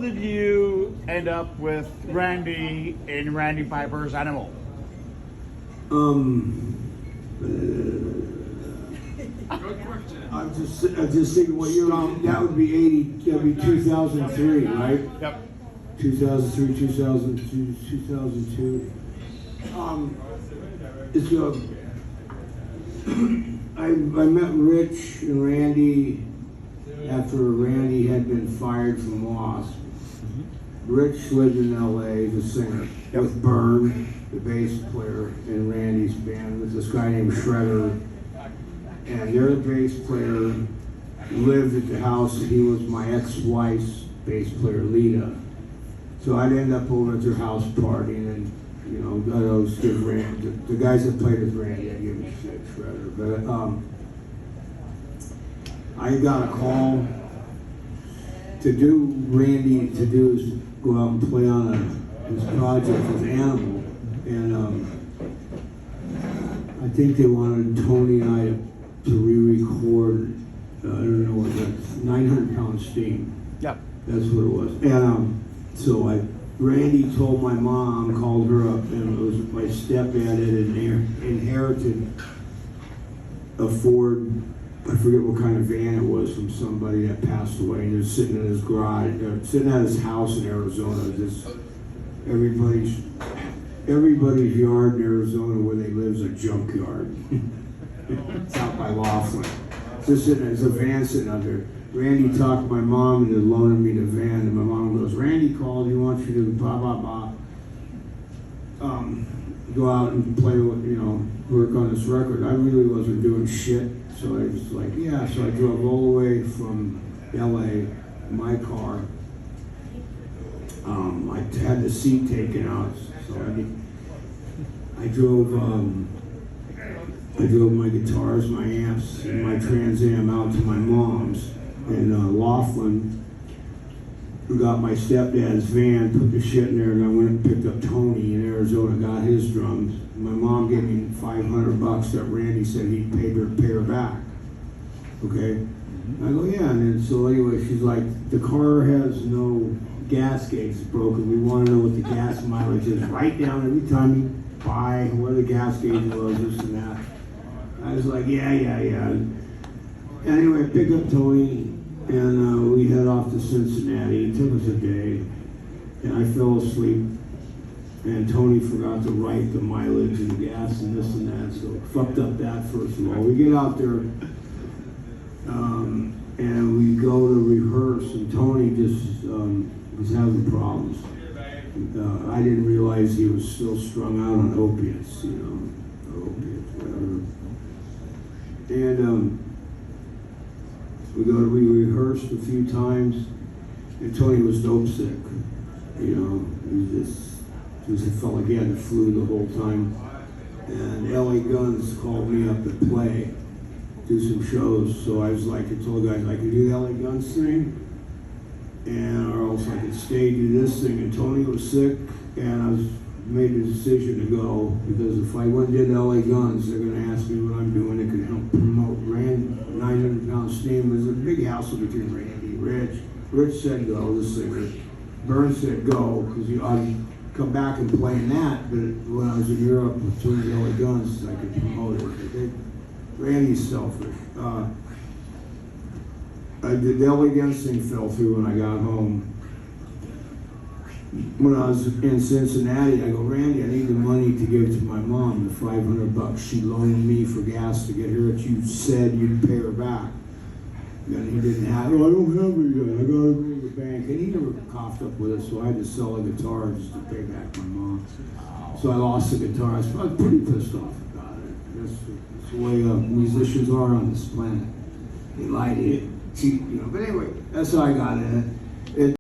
Did you end up with Randy in Randy Piper's Animal? I'm just thinking what year that would be 80. That'd be 2003, right? Yep. 2003, 2002, 2002. It's I met Rich and Randy after Randy had been fired from Lost. Rich lived in L.A. the singer with Byrne, the bass player in Randy's band, with this guy named Shredder. And their bass player lived at the house. He was my ex-wife's bass player, Lita. So I'd end up over at their house partying, and I'd always give Randy, the guys that played with Randy, I'd give them shit, Shredder. But I got a call to do is go out and play on his project with Animal, and I think they wanted Tony and I to re-record. I don't know what that's 900 Pound Steam. Yep. That's what it was. And so Randy told my mom, called her up, and it was my stepdad had inherited a Ford. I forget what kind of van it was from somebody that passed away, and it was sitting in his garage, sitting at his house in Arizona. Just everybody's yard in Arizona where they live is a junkyard. It's out by Laughlin. Just sitting, there's a van sitting out there. Randy talked to my mom into loaning me the van, and my mom goes, "Randy called, he wants you to blah blah blah. Go out and play with, work on this record." I really wasn't doing shit. So I was like, yeah. So I drove all the way from LA in my car. I had the seat taken out, so I drove my guitars, my amps, and my Trans Am out to my mom's in Laughlin. We got my stepdad's van, put the shit in there, and I went and picked up Tony in Arizona, got his drums. My mom gave me $500 that Randy said he'd pay her back. Okay? I go, yeah. And then, so anyway, she's like, the car has no gas gauge, it's broken. We want to know what the gas mileage is. Write down every time you buy where the gas gauge was, this and that. I was like, yeah. Anyway, I picked up Tony, and we head off to Cincinnati. It took us a day, and I fell asleep. And Tony forgot to write the mileage and the gas and this and that, so fucked up that first of all. We get out there, and we go to rehearse, and Tony just was having problems. I didn't realize he was still strung out on opiates, whatever. And we rehearsed a few times, and Tony was dope sick. He felt like he had the flu the whole time. And LA Guns called me up to play, do some shows. So I was like, I told the guys I could do the LA Guns thing, or else I could stay do this thing. And Tony was sick, and I made the decision to go, because if I went and did LA Guns, they're going to ask me what I'm doing. It could help promote 900 Pound Steam. There's a big hassle between Randy, Rich said go, the singer. Byrne said go, because I'd come back and play in that, but when I was in Europe with doing the LA Guns, I could promote it. Randy's selfish. The LA Guns thing fell through when I got home. When I was in Cincinnati, I go, Randy, I need the money to give to my mom, the $500 she loaned me for gas to get her that you said you'd pay her back. And he didn't have it. Oh, I don't have it yet. I gotta go to the bank. And he never coughed up with it, so I had to sell a guitar just to pay back my mom. So I lost the guitar. I was pretty pissed off about it. That's the way musicians are on this planet. They lie to you, cheat, But anyway, that's how I got in it.